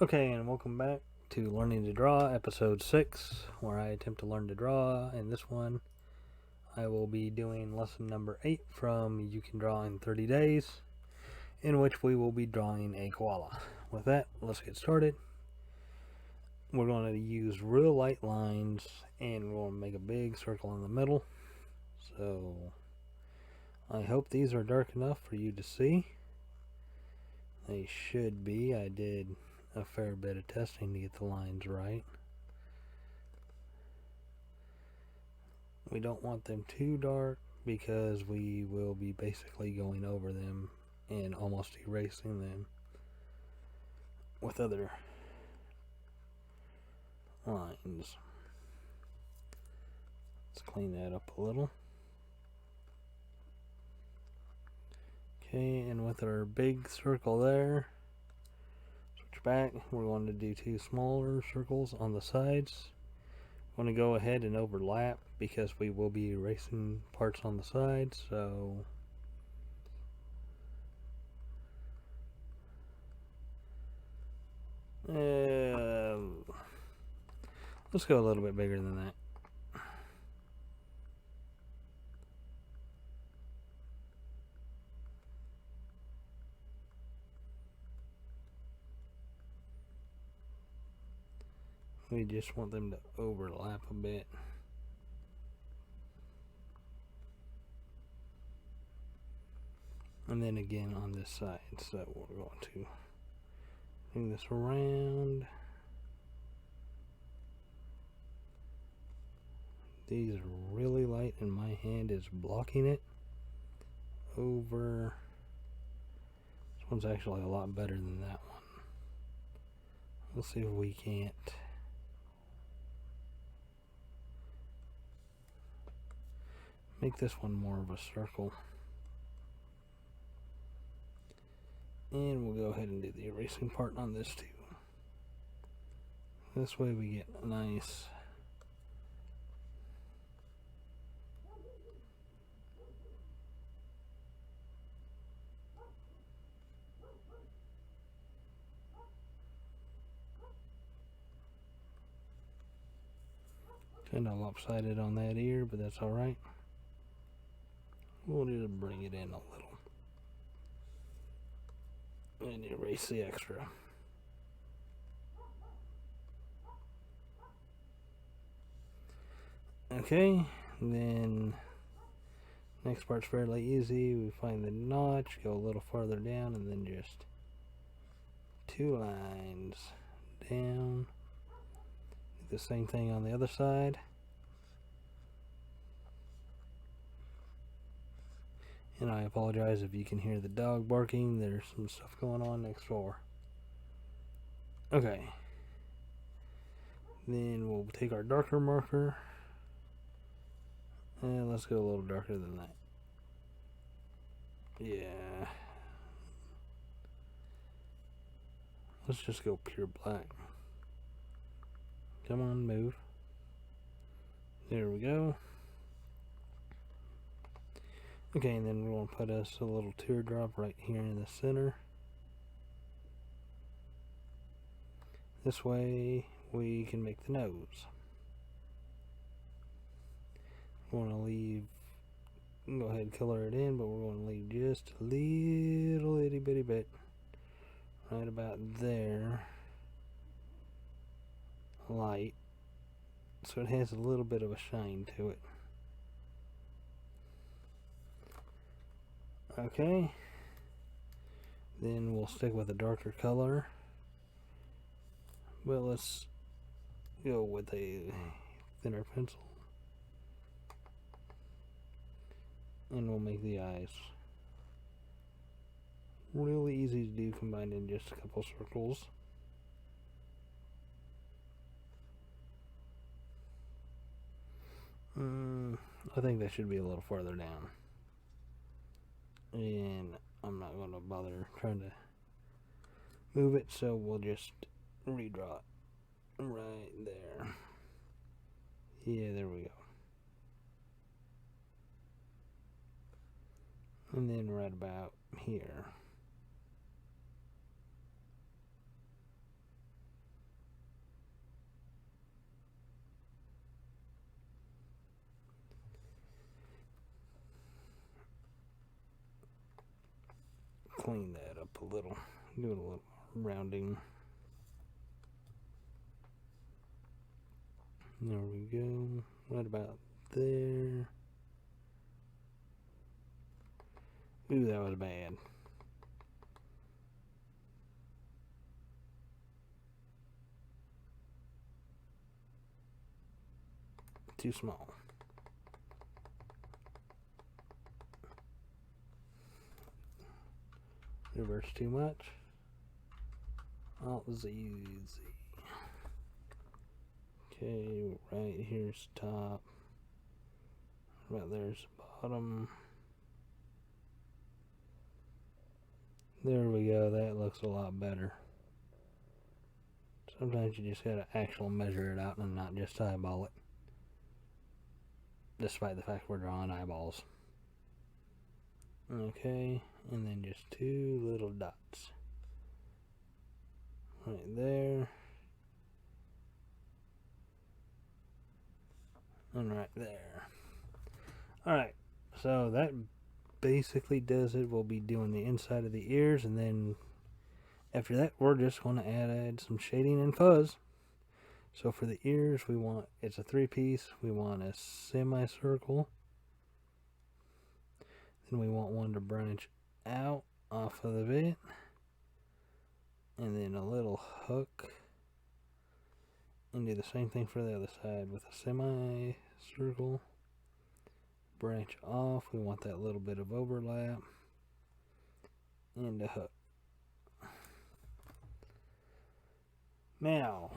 Okay, and welcome back to Learning to Draw, episode 6, where I attempt to learn to draw. In this one, I will be doing lesson number 8 from You Can Draw in 30 Days, in which we will be drawing a koala. With that, let's get started. We're going to use real light lines, and we're going to make a big circle in the middle. So, I hope these are dark enough for you to see. They should be. I did a fair bit of testing to get the lines right. We don't want them too dark because we will be basically going over them and almost erasing them with other lines. Let's clean that up a little. Okay, and with our big circle there, switch back. We're going to do two smaller circles on the sides. I'm going to go ahead and overlap because we will be erasing parts on the sides, so let's go a little bit bigger than that. We just want them to overlap a bit. And then again on this side, so we're going to bring this around. These are really light and my hand is blocking it over. This one's actually a lot better than that one. Let's see if we can't make this one more of a circle. And we'll go ahead and do the erasing part on this too. This way we get a nice kind of lopsided on that ear, but that's alright. We'll just bring it in a little and erase the extra. Okay, then next part's fairly easy. We find the notch, go a little farther down, and then just two lines down. Do the same thing on the other side. And I apologize if you can hear the dog barking. There's some stuff going on next door. Okay. Then we'll take our darker marker. And let's go a little darker than that. Yeah. Let's just go pure black. Come on, move. There we go. Okay, and then we're going to put us a little teardrop right here in the center. This way we can make the nose. We want to leave, go ahead and color it in, but we're going to leave just a little itty bitty bit right about there, light, so it has a little bit of a shine to it. Okay, then we'll stick with a darker color, but let's go with a thinner pencil, and we'll make the eyes. Really easy to do, combined in just a couple circles. I think that should be a little farther down. And I'm not going to bother trying to move it, so we'll just redraw it right there. Yeah, there we go. And then right about here. clean that up a little. Do it a little rounding. There we go. Right about there. Ooh, that was bad. Too small. Reverse too much. Alt Z. Okay, right here's top. Right there's bottom. There we go. That looks a lot better. Sometimes you just gotta actually measure it out and not just eyeball it. Despite the fact we're drawing eyeballs. Okay, and then just two little dots. Right there. And right there. Alright, so that basically does it. We'll be doing the inside of the ears, and then after that we're just going to add some shading and fuzz. So for the ears, we want, it's a 3-piece, we want a semicircle. Then we want one to branch out off of it. And then a little hook. And do the same thing for the other side with a semicircle. Branch off, we want that little bit of overlap. And a hook. Now,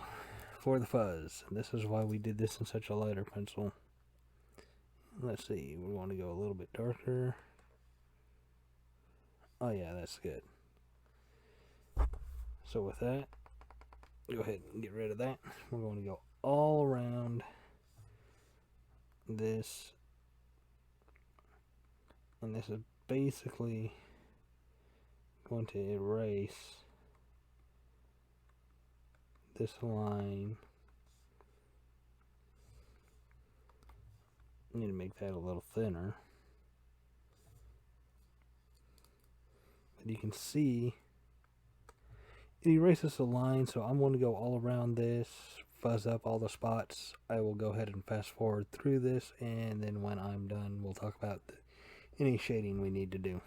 for the fuzz. This is why we did this in such a lighter pencil. Let's see, we want to go a little bit darker. Oh yeah, that's good. So with that, go ahead and get rid of that. We're going to go all around this. And this is basically going to erase this line. I need to make that a little thinner. But you can see it erases the line, so I'm going to go all around this, fuzz up all the spots. I will go ahead and fast forward through this, and then when I'm done, we'll talk about any shading we need to do.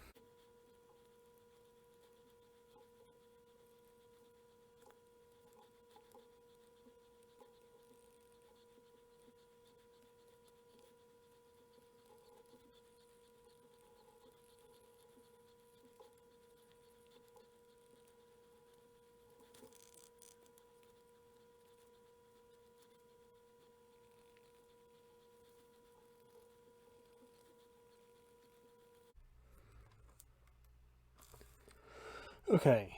Okay,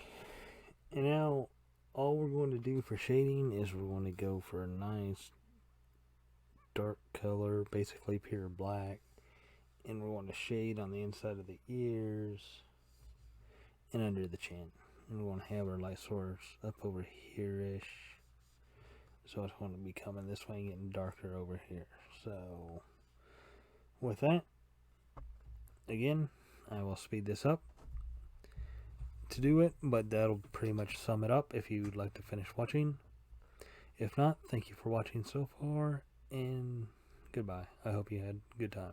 and now all we're going to do for shading is we're going to go for a nice dark color, basically pure black, and we want to shade on the inside of the ears and under the chin, and we want to have our light source up over here-ish, so it's going to be coming this way and getting darker over here. So with that, again, I will speed this up to do it, but that'll pretty much sum it up if you'd like to finish watching. If not, thank you for watching so far, and goodbye. I hope you had a good time.